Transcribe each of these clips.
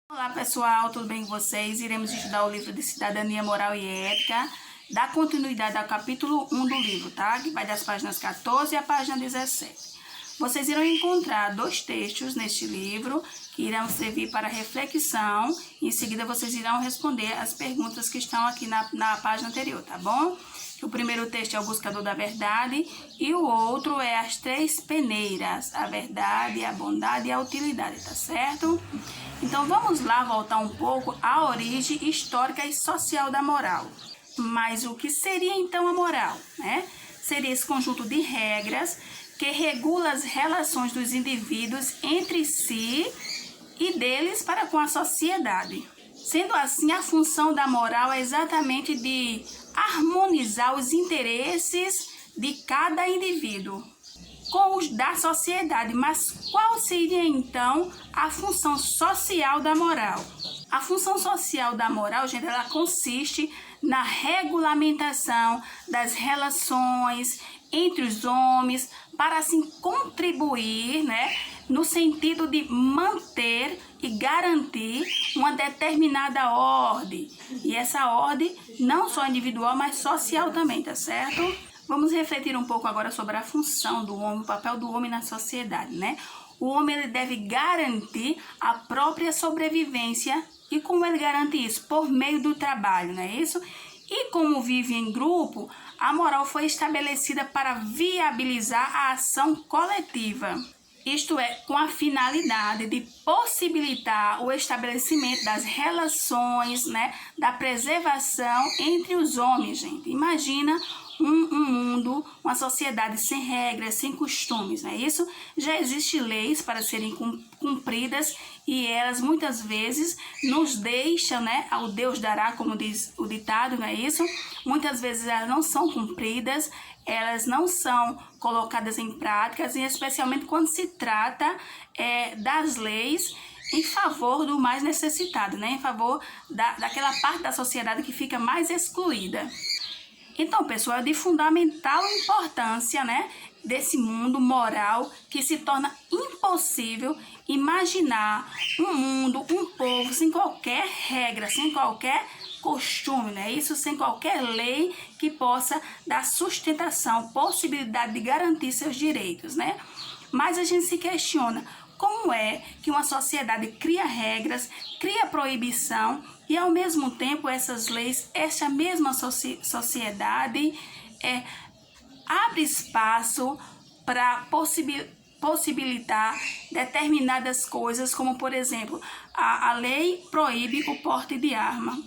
Olá pessoal, tudo bem com vocês? Iremos estudar o livro de Cidadania, Moral e Ética, dar continuidade ao capítulo 1 do livro, tá? Que vai das páginas 14 à página 17. Vocês irão encontrar dois textos neste livro que irão servir para reflexão e em seguida vocês irão responder as perguntas que estão aqui na página anterior, tá bom? O primeiro texto é o Buscador da Verdade e o outro é As Três Peneiras, a Verdade, a Bondade e a Utilidade, tá certo? Então vamos lá voltar um pouco à origem histórica e social da moral. Mas o que seria então a moral, né? Seria esse conjunto de regras que regula as relações dos indivíduos entre si e deles para com a sociedade. Sendo assim, a função da moral é exatamente de harmonizar os interesses de cada indivíduo com os da sociedade. Mas qual seria então a função social da moral? A função social da moral, gente, ela consiste na regulamentação das relações entre os homens para assim contribuir, no sentido de manter e garantir uma determinada ordem. E essa ordem não só individual, mas social também, tá certo? Vamos refletir um pouco agora sobre a função do homem, o papel do homem na sociedade, O homem ele deve garantir a própria sobrevivência. E como ele garante isso? Por meio do trabalho, não é isso? E como vive em grupo, a moral foi estabelecida para viabilizar a ação coletiva. Isto é, com a finalidade de possibilitar o estabelecimento das relações, da preservação entre os homens, gente. Imagina um mundo, uma sociedade sem regras, sem costumes, não é isso? Já existem leis para serem cumpridas e elas muitas vezes nos deixam, ao Deus dará, como diz o ditado, não é isso? Muitas vezes elas não são cumpridas, elas não são colocadas em práticas, e especialmente quando se trata das leis em favor do mais necessitado, em favor daquela parte da sociedade que fica mais excluída. Então, pessoal, é de fundamental importância, desse mundo moral que se torna impossível imaginar um mundo, um povo sem qualquer regra, sem qualquer costume, isso, sem qualquer lei que possa dar sustentação, possibilidade de garantir seus direitos, Mas a gente se questiona como é que uma sociedade cria regras, cria proibição e ao mesmo tempo essas leis, essa mesma sociedade abre espaço para possibilitar determinadas coisas, como por exemplo, a lei proíbe o porte de arma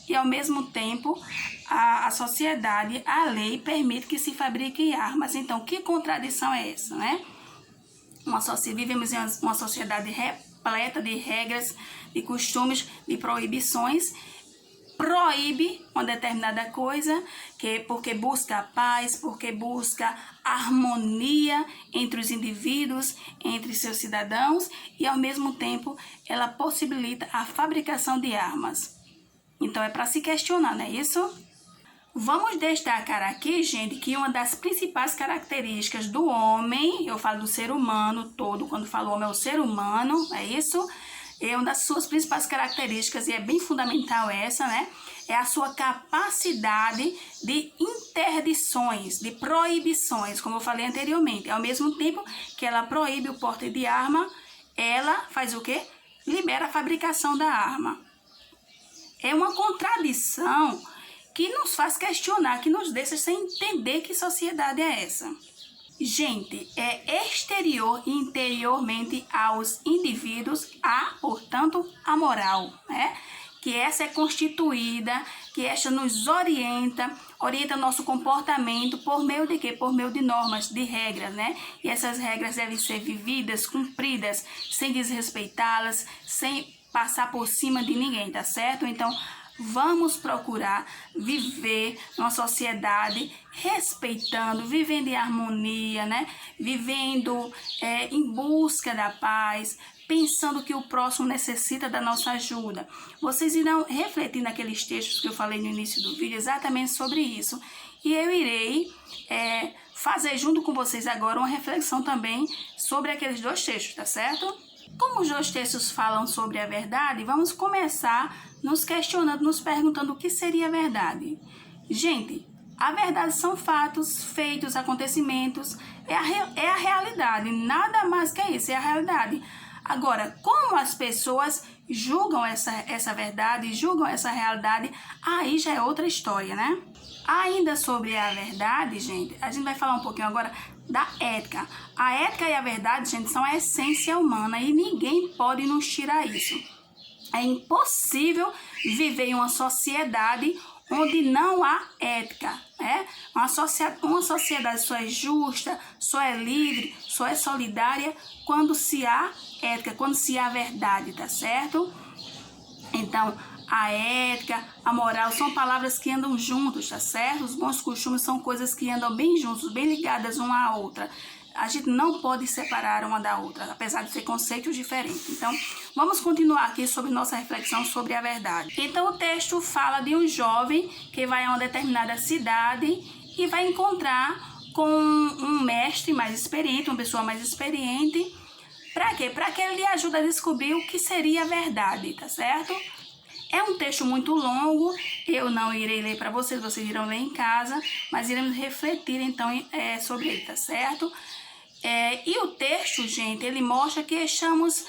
e ao mesmo tempo a sociedade, a lei permite que se fabrique armas. Então, que contradição é essa, Vivemos em uma sociedade repleta de regras, de costumes, de proibições. Proíbe uma determinada coisa, porque busca a paz, porque busca harmonia entre os indivíduos, entre seus cidadãos, e ao mesmo tempo ela possibilita a fabricação de armas. Então é para se questionar, não é isso? Vamos destacar aqui, gente, que uma das principais características do homem, eu falo do ser humano todo, quando falo homem é o ser humano, é isso? É uma das suas principais características, e é bem fundamental essa, É a sua capacidade de interdições, de proibições, como eu falei anteriormente. Ao mesmo tempo que ela proíbe o porte de arma, ela faz o quê? Libera a fabricação da arma. É uma contradição que nos faz questionar, que nos deixa sem entender que sociedade é essa. Gente, é exterior e interiormente aos indivíduos portanto, a moral, Que essa é constituída, que essa nos orienta nosso comportamento por meio de quê? Por meio de normas, de regras, E essas regras devem ser vividas, cumpridas, sem desrespeitá-las, sem passar por cima de ninguém, tá certo? Então, vamos procurar viver numa sociedade respeitando, vivendo em harmonia, Vivendo em busca da paz, pensando que o próximo necessita da nossa ajuda. Vocês irão refletir naqueles textos que eu falei no início do vídeo exatamente sobre isso. E eu irei fazer junto com vocês agora uma reflexão também sobre aqueles dois textos, tá certo? Como os dois textos falam sobre a verdade, vamos começar nos questionando, nos perguntando o que seria a verdade. Gente, a verdade são fatos, feitos, acontecimentos, é a realidade, nada mais que isso, é a realidade. Agora, como as pessoas julgam essa verdade, julgam essa realidade, aí já é outra história, né? Ainda sobre a verdade, gente, a gente vai falar um pouquinho agora da ética. A ética e a verdade, gente, são a essência humana e ninguém pode nos tirar isso. É impossível viver em uma sociedade onde não há ética, né? Uma sociedade só é justa, só é livre, só é solidária quando se há ética, quando se há verdade, tá certo? Então, a ética, a moral são palavras que andam juntos, tá certo? Os bons costumes são coisas que andam bem juntos, bem ligadas uma à outra. A gente não pode separar uma da outra, apesar de ser conceitos diferentes. Então, vamos continuar aqui sobre nossa reflexão sobre a verdade. Então, o texto fala de um jovem que vai a uma determinada cidade e vai encontrar com um mestre mais experiente, uma pessoa mais experiente. Para quê? Para que ele lhe ajude a descobrir o que seria a verdade, tá certo? É um texto muito longo, eu não irei ler para vocês, vocês irão ler em casa, mas iremos refletir então sobre ele, tá certo? E o texto, gente, ele mostra que estamos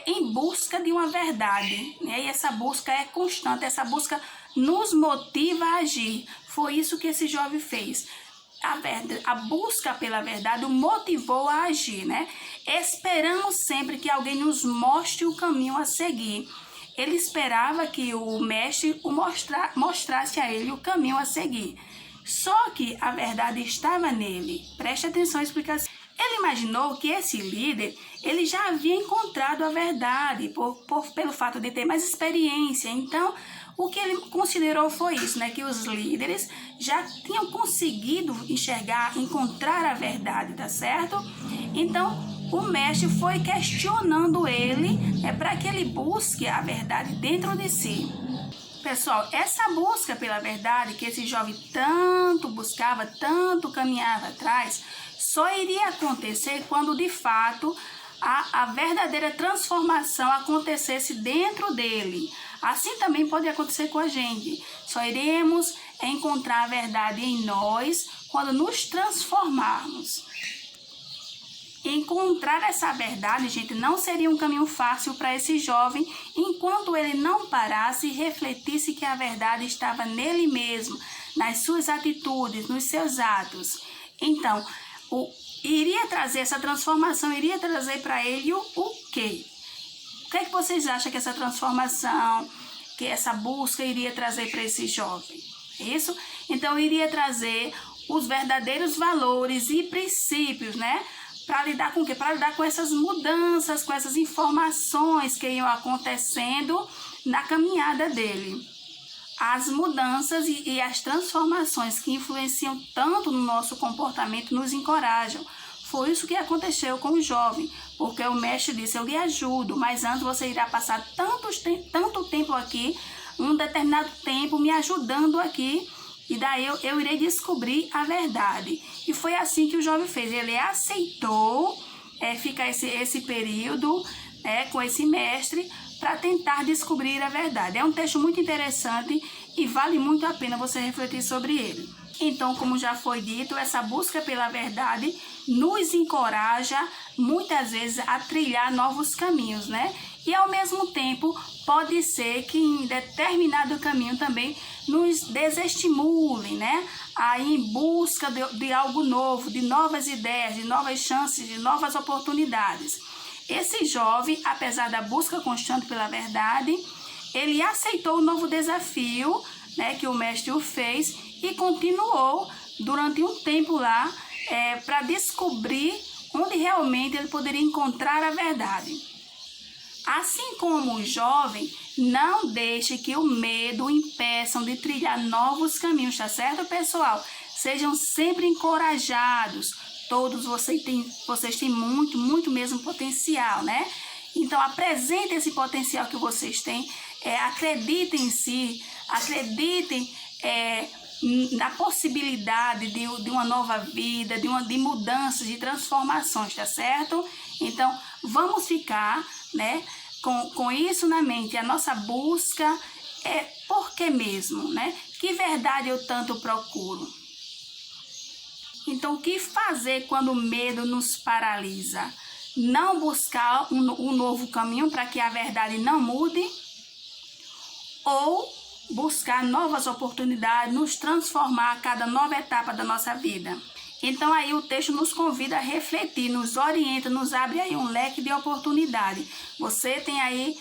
em busca de uma verdade, né? E essa busca é constante, essa busca nos motiva a agir. Foi isso que esse jovem fez. A busca pela verdade o motivou a agir, né? Esperamos sempre que alguém nos mostre o caminho a seguir. Ele esperava que o mestre mostrasse a ele o caminho a seguir. Só que a verdade estava nele. Preste atenção à explicação. Ele imaginou que esse líder, ele já havia encontrado a verdade pelo fato de ter mais experiência. Então, o que ele considerou foi isso, né? Que os líderes já tinham conseguido encontrar a verdade, tá certo? Então, o mestre foi questionando ele para que ele busque a verdade dentro de si. Pessoal, essa busca pela verdade que esse jovem tanto buscava, tanto caminhava atrás, só iria acontecer quando de fato a verdadeira transformação acontecesse dentro dele. Assim também pode acontecer com a gente. Só iremos encontrar a verdade em nós quando nos transformarmos. Encontrar essa verdade, gente, não seria um caminho fácil para esse jovem enquanto ele não parasse e refletisse que a verdade estava nele mesmo, nas suas atitudes, nos seus atos. Então, iria trazer essa transformação, iria trazer para ele o quê? O que é que vocês acham que essa transformação, que essa busca iria trazer para esse jovem? É isso? Então, iria trazer os verdadeiros valores e princípios, né? Para lidar com o quê? Para lidar com essas mudanças, com essas informações que iam acontecendo na caminhada dele. As mudanças e as transformações que influenciam tanto no nosso comportamento nos encorajam. Foi isso que aconteceu com o jovem, porque o mestre disse, eu lhe ajudo, mas antes você irá passar tanto tempo aqui, um determinado tempo me ajudando aqui, e daí eu irei descobrir a verdade. E foi assim que o jovem fez. Ele aceitou ficar esse período com esse mestre para tentar descobrir a verdade. É um texto muito interessante e vale muito a pena você refletir sobre ele. Então, como já foi dito, essa busca pela verdade nos encoraja muitas vezes a trilhar novos caminhos, né? E ao mesmo tempo pode ser que em determinado caminho também nos desestimule, né? A ir em busca de algo novo, de novas ideias, de novas chances, de novas oportunidades. Esse jovem, apesar da busca constante pela verdade, ele aceitou o novo desafio, né, que o mestre o fez e continuou durante um tempo lá para descobrir onde realmente ele poderia encontrar a verdade. Assim como o jovem, não deixe que o medo o impeçam de trilhar novos caminhos, tá certo, pessoal? Sejam sempre encorajados. Todos vocês têm muito, muito mesmo potencial, né? Então, apresentem esse potencial que vocês têm. Acreditem em si, acreditem na possibilidade de uma nova vida, de mudanças, de transformações, tá certo? Então, vamos ficar né? Com isso na mente, a nossa busca é por que mesmo, né? Que verdade eu tanto procuro? Então, o que fazer quando o medo nos paralisa? Não buscar um novo caminho para que a verdade não mude? Ou buscar novas oportunidades, nos transformar a cada nova etapa da nossa vida? Então aí o texto nos convida a refletir, nos orienta, nos abre aí um leque de oportunidade. Você tem aí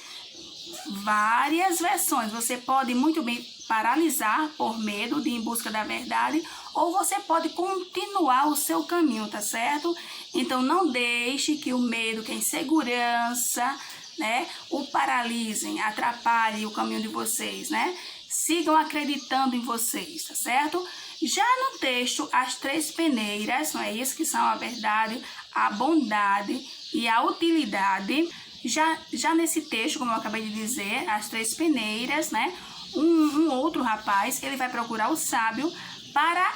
várias versões. Você pode muito bem paralisar por medo de ir em busca da verdade, ou você pode continuar o seu caminho, tá certo? Então não deixe que o medo, que a insegurança, né, o paralisem, atrapalhem o caminho de vocês, né? Sigam acreditando em vocês, tá certo? Já no texto, as três peneiras, não é isso? Que são a verdade, a bondade e a utilidade. Já nesse texto, como eu acabei de dizer, as três peneiras, né? Um outro rapaz, ele vai procurar o sábio para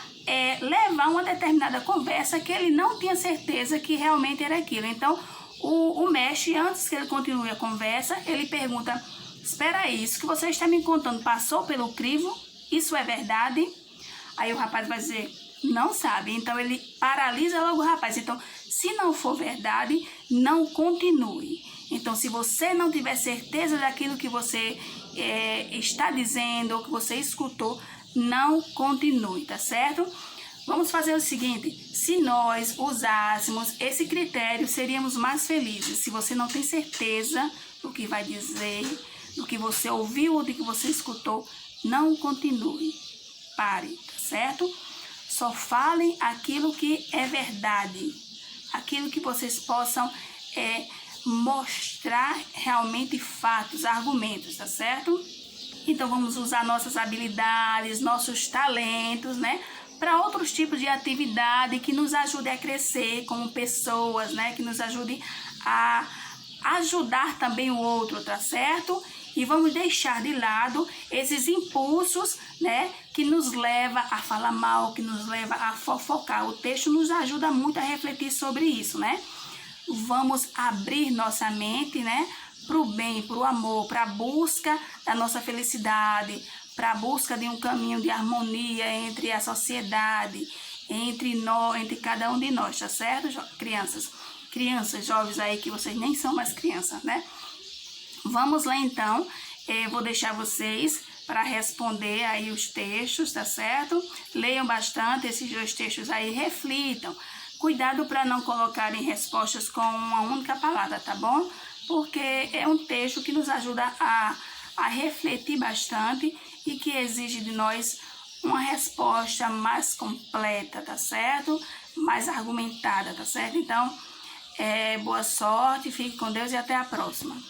levar uma determinada conversa que ele não tinha certeza que realmente era aquilo. Então, o mestre, antes que ele continue a conversa, ele pergunta: espera aí, isso que você está me contando passou pelo crivo? Isso é verdade? Aí o rapaz vai dizer: não sabe. Então ele paralisa logo o rapaz. Então, se não for verdade, não continue. Então, se você não tiver certeza daquilo que você está dizendo ou que você escutou, não continue, tá certo? Vamos fazer o seguinte: se nós usássemos esse critério, seríamos mais felizes. Se você não tem certeza do que vai dizer, do que você ouviu ou do que você escutou, não continue. Pare, tá certo? Só falem aquilo que é verdade, aquilo que vocês possam mostrar realmente fatos, argumentos, tá certo? Então vamos usar nossas habilidades, nossos talentos, né, para outros tipos de atividade que nos ajude a crescer como pessoas, né, que nos ajude a ajudar também o outro, tá certo? E vamos deixar de lado esses impulsos, né, que nos leva a falar mal, que nos leva a fofocar. O texto nos ajuda muito a refletir sobre isso, né? Vamos abrir nossa mente, né, para o bem, para o amor, para a busca da nossa felicidade, para a busca de um caminho de harmonia entre a sociedade, entre nós, entre cada um de nós, tá certo, crianças? Crianças, jovens aí que vocês nem são mais crianças, né? Vamos lá então, vou deixar vocês para responder aí os textos, tá certo? Leiam bastante esses dois textos aí, reflitam. Cuidado para não colocarem respostas com uma única palavra, tá bom? Porque é um texto que nos ajuda a refletir bastante e que exige de nós uma resposta mais completa, tá certo? Mais argumentada, tá certo? Então, boa sorte, fique com Deus e até a próxima.